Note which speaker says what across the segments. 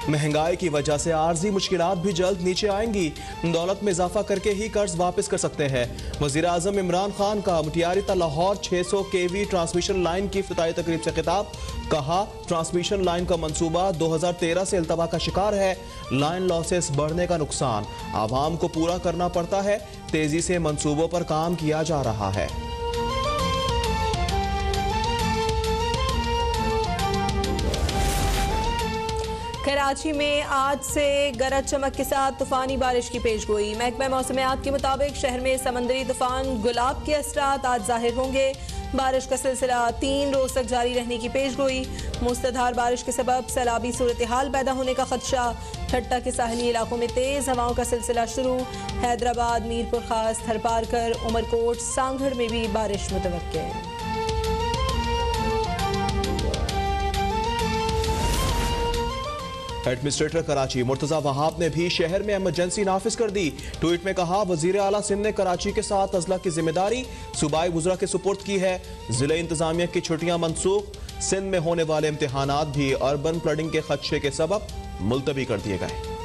Speaker 1: महंगाई की वजह से आर्जी मुश्किलात भी जल्द नीचे आएंगी। दौलत में इजाफा करके ही कर्ज वापस कर सकते हैं। वजीर आजम इमरान खान का मुटियारी ता लाहौर 600 kV ट्रांसमिशन लाइन की इफ्तिताई तकरीब से खिताब। कहा, ट्रांसमिशन लाइन का मंसूबा 2013 से इल्तवा का शिकार है। लाइन लॉसेस बढ़ने का नुकसान आवाम को पूरा करना पड़ता है। तेजी से मंसूबों पर काम किया जा रहा है।
Speaker 2: कराची में आज से गरज चमक के साथ तूफानी बारिश की पेशगोई। महकमा मौसमियात के मुताबिक शहर में समंदरी तूफान गुलाब के असरात आज जाहिर होंगे। बारिश का सिलसिला 3 रोज तक जारी रहने की पेशगोई। मुस्तधार बारिश के सबब सैलाबी सूरत हाल पैदा होने का खदशा। ठट्टा के साहली इलाकों में तेज हवाओं का सिलसिला शुरू। हैदराबाद, मीरपुर खास, थरपारकर, उमरकोट, सांगढ़ में भी बारिश मुतवक्के।
Speaker 1: एडमिनिस्ट्रेटर कराची मुर्तजा वहाब ने भी शहर में इमरजेंसी नाफिज कर दी। ट्वीट में कहा, वजीर आला सिंध ने कराची के साथ अजला की जिम्मेदारी सूबाई वुज़रा के सुपुर्द की है। जिले इंतजामिया की छुट्टियां मनसूख। सिंध में होने वाले इम्तिहानात भी अर्बन फ्लडिंग के खदशे के सबब मुलतवी कर दिए गए।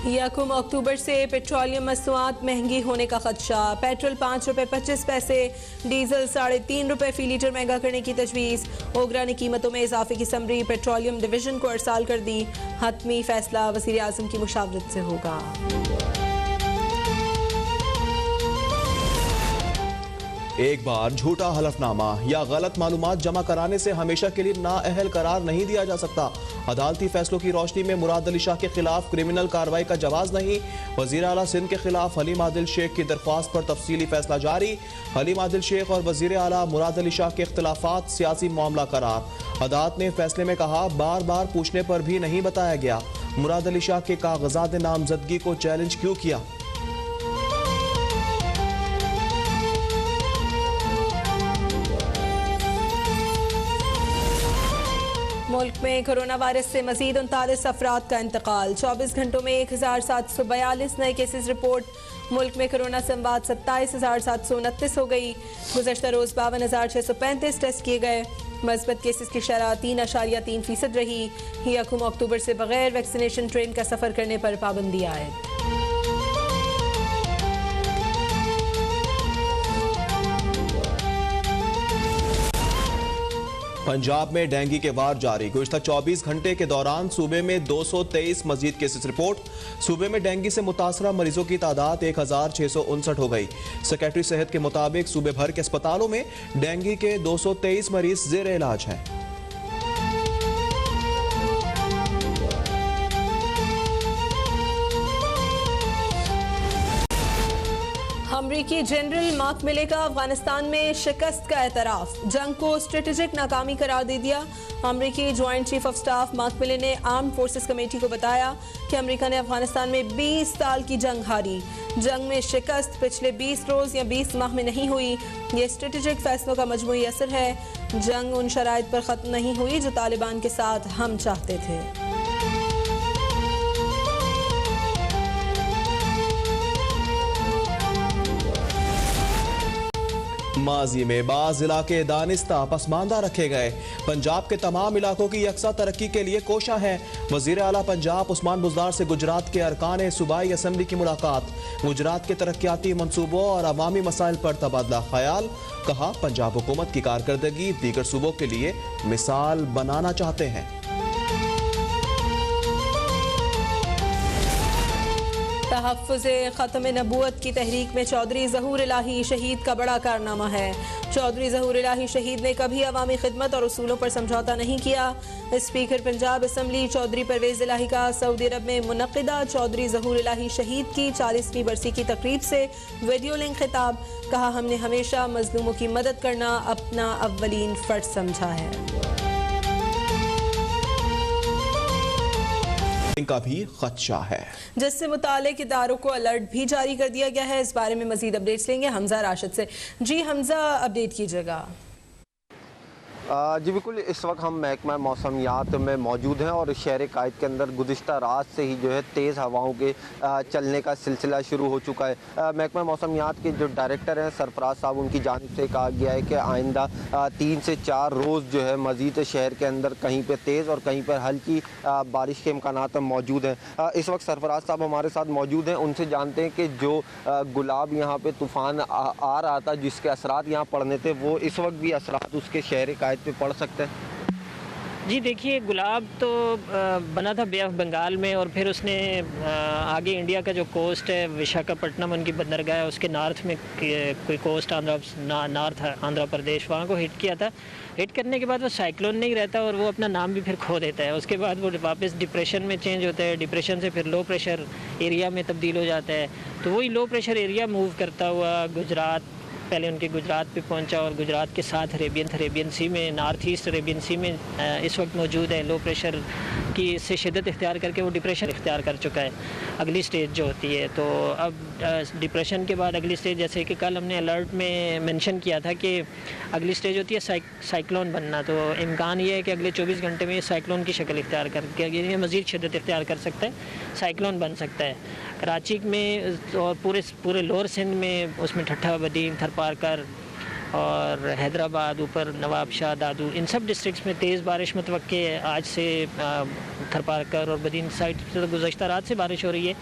Speaker 2: यकम अक्टूबर से पेट्रोलियम मसनूआत महंगी होने का खदशा। पेट्रोल 5 रुपये 25 पैसे, डीजल 3.5 रुपये फी लीटर महंगा करने की तजवीज़। ओगरा ने कीमतों में इजाफे की समरी पेट्रोलियम डिवीजन को अरसाल कर दी। हतमी फैसला वज़ीर आज़म की मुशावरत से होगा।
Speaker 1: एक बार झूठा हलफनामा या गलत मालूमात जमा कराने से हमेशा के लिए नाअहल करार नहीं दिया जा सकता। अदालती फैसलों की रोशनी में मुराद अली शाह के खिलाफ क्रिमिनल कार्रवाई का जवाज नहीं। वजीर आला सिंध के खिलाफ हलीम आदिल शेख की दरख्वास्त पर तफसीली फैसला जारी। हलीम आदिल शेख और वजीर आला मुराद अली शाह के इख्तिलाफात सियासी मामला करार। अदालत ने फैसले में कहा, बार बार पूछने पर भी नहीं बताया गया। मुराद अली शाह के कागजात नामजदगी को चैलेंज क्यों किया।
Speaker 2: मुल्क में कोरोना वायरस से मजीद 39 अफराद का इंतकाल। 24 घंटों में 1742 नए केसेस रिपोर्ट। मुल्क में कोरोना से अमवात 27,729 हो गई। गुज़श्ता रोज़ 52,635 टेस्ट किए गए। मस्बत केसेस की शरह 3.3% रही। यकम अक्टूबर से बगैर वैक्सीनेशन ट्रेन का सफ़र करने पर पाबंदी आयद।
Speaker 1: पंजाब में डेंगू के वार जारी। गुज़श्ता 24 घंटे के दौरान सूबे में 223 मजीद केसेस रिपोर्ट। सूबे में डेंगू से मुतासरा मरीजों की तादाद 1659 हो गई। सेक्रेटरी सेहत के मुताबिक सूबे भर के अस्पतालों में डेंगू के 223 मरीज जेर इलाज हैं।
Speaker 2: अमरीकी जनरल मार्क मिले का अफगानिस्तान में शिकस्त का एतराफ। जंग को स्ट्रेटेजिक नाकामी करार दे दिया। अमरीकी joint chief of staff mark मिले ने आर्म फोर्सेस कमेटी को बताया कि अमेरिका ने अफगानिस्तान में 20 साल की जंग हारी। जंग में शिकस्त पिछले 20 रोज या 20 माह में नहीं हुई। ये स्ट्रेटेजिक फैसलों का मजमूई असर है। जंग उन शराइत पर खत्म नहीं हुई जो तालिबान के साथ हम चाहते थे।
Speaker 1: माजी में बाज़ इलाके दानिस्ता पसमानदा रखे गए। पंजाब के तमाम इलाकों की यकसा तरक्की के लिए कोशा है। वजीर आला पंजाब उस्मान बुज़दार से गुजरात के अरकान सूबाई असम्बली की मुलाकात। गुजरात के तरक्याती मनसूबों और अवामी मसाइल पर तबादला ख्याल। कहा, पंजाब हुकूमत की कारकर्दगी दीगर सूबों के लिए मिसाल बनाना चाहते हैं।
Speaker 2: तहफ़्फ़ुज़े ख़त्म नबूवत की तहरीक में चौधरी ज़हूर इलाही शहीद का बड़ा कारनामा है। चौधरी ज़हूर इलाही शहीद ने कभी अवामी खिदमत और उसूलों पर समझौता नहीं किया। स्पीकर पंजाब असम्बली चौधरी परवेज़ इलाही का सऊदी अरब में मुनक़िदा चौधरी ज़हूर इलाही शहीद की 40वीं बरसी की तकरीब से वीडियो लिंक खिताब। कहा, हमने हमेशा मज़लूमों की मदद करना अपना अव्वलीन फ़र्ज़ समझा है।
Speaker 1: का भी खदशा है,
Speaker 2: जिससे मुतालिक इदारों को अलर्ट भी जारी कर दिया गया है। इस बारे में मजीद अपडेट्स लेंगे हमजा राशिद से। जी हमजा, अपडेट कीजिएगा।
Speaker 3: जी बिल्कुल, इस वक्त हम महकमा मौसमियात में मौजूद हैं और शहर कायद के अंदर गुज़िश्ता रात से ही जो है तेज़ हवाओं के चलने का सिलसिला शुरू हो चुका है। महकमा मौसमियात के जो डायरेक्टर हैं सरफराज साहब, उनकी जानिब से कहा गया है कि आइंदा 3 से 4 रोज़ जो है मज़ीद शहर के अंदर कहीं पर तेज़ और कहीं पर हल्की बारिश के इम्कानात मौजूद हैं। इस वक्त सरफराज साहब हमारे साथ मौजूद हैं, उनसे जानते हैं कि जो गुलाब यहाँ पर तूफ़ान आ रहा था, जिसके असरात यहाँ पड़ने थे, वो इस वक्त भी असरात उसके शहर कायद पे पड़ सकते हैं।
Speaker 4: जी देखिए, गुलाब तो बना था बे ऑफ बंगाल में और फिर उसने आगे इंडिया का जो कोस्ट है विशाखापट्टनम उनकी बंदरगाह है, उसके नॉर्थ में कोई कोस्ट नॉर्थ आंध्र प्रदेश, वहाँ को हिट किया था। हिट करने के बाद वो साइक्लोन नहीं रहता और वो अपना नाम भी फिर खो देता है। उसके बाद वो वापस डिप्रेशन में चेंज होता है, डिप्रेशन से फिर लो प्रेशर एरिया में तब्दील हो जाता है। तो वही लो प्रेशर एरिया मूव करता हुआ गुजरात, पहले उनके गुजरात पे पहुंचा और गुजरात के साथ अरेबियन सी में, नॉर्थ ईस्ट अरेबियन सी में इस वक्त मौजूद है। लो प्रेशर की से शिद्दत इख्तियार करके वो डिप्रेशन इख्तियार कर चुका है, अगली स्टेज जो होती है। तो अब डिप्रेशन के बाद अगली स्टेज, जैसे कि कल हमने अलर्ट में मेंशन किया था कि अगली स्टेज होती है साइक्लोन बनना। तो इम्कान ये है कि अगले 24 घंटे में ये साइक्लोन की शक्ल इख्तियार करके ये मज़ीद शिद्दत इख्तियार कर सकता है, साइक्लोन बन सकता है। कराची में और पूरे लोअर सिंध में, उसमें ठट्ठा, बदीन, थरपारकर और हैदराबाद, ऊपर नवाबशाह, दादू, इन सब डिस्ट्रिक्ट्स में तेज़ बारिश मुतवक्के है। आज से थरपारकर और बदीन साइड से तो गुज़श्ता रात से बारिश हो रही है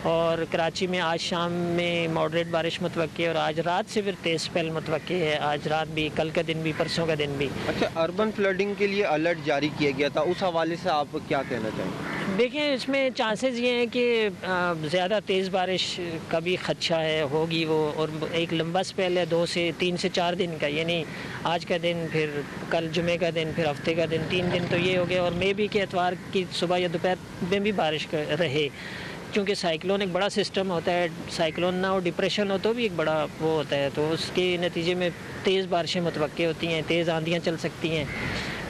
Speaker 4: और कराची में आज शाम में मॉडरेट बारिश मुतवक्के है और आज रात से फिर तेज़ स्पेल मुतवक्के है, आज रात भी, कल का दिन भी, परसों का दिन भी।
Speaker 3: अच्छा, अर्बन फ्लडिंग के लिए अलर्ट जारी किया गया था, उस हवाले से आप क्या कहना चाहेंगे?
Speaker 4: देखिए, इसमें चांसेस ये हैं कि ज़्यादा तेज़ बारिश का भी खदशा है, होगी वो, और एक लंबा स्पेल है 3 से 4 दिन का, यानी आज का दिन, फिर कल जुमे का दिन, फिर हफ्ते का दिन, 3 दिन तो ये हो गया। और मे भी कि एतवार की सुबह या दोपहर में भी बारिश रहे, क्योंकि साइक्लोन एक बड़ा सिस्टम होता है। साइक्लोन ना हो, डिप्रेशन हो तो भी एक बड़ा वो होता है, तो उसके नतीजे में तेज़ बारिशें मुतवक्के होती हैं, तेज़ आंधियाँ चल सकती हैं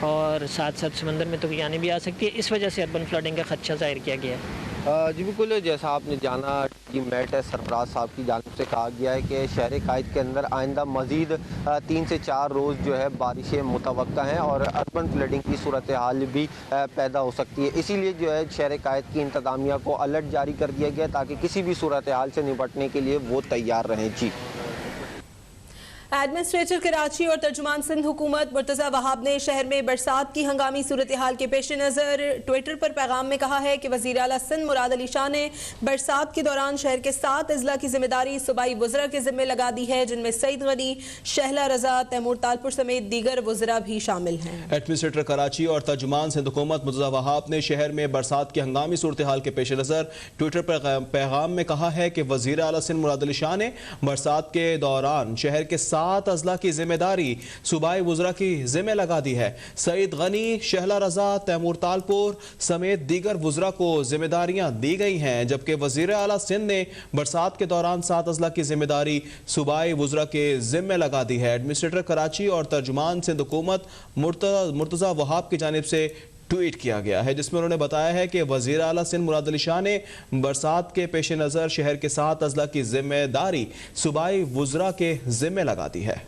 Speaker 4: और साथ साथ समंदर में तो यानी भी आ सकती है। इस वजह से अर्बन फ्लडिंग का खदशा ज़ाहिर किया गया है।
Speaker 3: जी बिल्कुल, जैसा आपने जाना कि मेट है सरफराज साहब की जानिब से कहा गया है कि शहर कायद के अंदर आइंदा मज़ीद 3 से 4 रोज़ जो है बारिशें मुतवक्का हैं और अर्बन फ्लडिंग की सूरत हाल भी पैदा हो सकती है। इसीलिए जो है शहर कायद की इंतज़ामिया को अलर्ट जारी कर दिया गया ताकि किसी भी सूरत हाल से निपटने के लिए वो तैयार रहें। जी,
Speaker 2: एडमिनिस्ट्रेटर कराची और तर्जुमान सिंध हुकूमत मुर्तज़ा वहाब ने शहर में बरसात की हंगामी सूरत हाल के पेश नज़र ट्विटर पर पैगाम में कहा है कि वज़ीर आला सिंध मुराद अली शाह ने बरसात के दौरान शहर के 7 अजला की जिम्मेदारी सूबाई वज़रा के ज़िम्मे लगा दी है, जिनमें सईद गनी, शहला रजा, तैमूर तालपुर समेत दीगर वज़रा भी शामिल हैं।
Speaker 1: एडमिनिस्ट्रेटर कराची और तर्जुमान सिंध हुकूमत मुर्तज़ा वहाब ने शहर में बरसात की हंगामी सूरत हाल के पेश नज़र ट्विटर पर पैगाम में कहा है कि वज़ीर आला सिंध मुराद अली शाह ने बरसात के दौरान शहर के 7 अजला की जिम्मेदारी सूबाई वज़रा की जिम्मे लगा दी है। सईद गनी, शहला रजा, तैमूर तालपुर समेत दीगर वज़रा को जिम्मेदारियां दी गई हैं, जबकि वज़ीर आला सिंध ने बरसात के दौरान 7 अजला की जिम्मेदारी सूबाई वज़रा के जिम्मे लगा दी है। एडमिनिस्ट्रेटर कराची और तर्जुमान सिंध हुकूमत मुर्तज़ा वहाब की जानिब से ट्वीट किया गया है, जिसमें उन्होंने बताया है कि वज़ीर आला सिंध मुराद अली शाह ने बरसात के पेश नज़र शहर के 7 अजला की जिम्मेदारी सूबाई वज़रा के जिम्मे लगा दी है।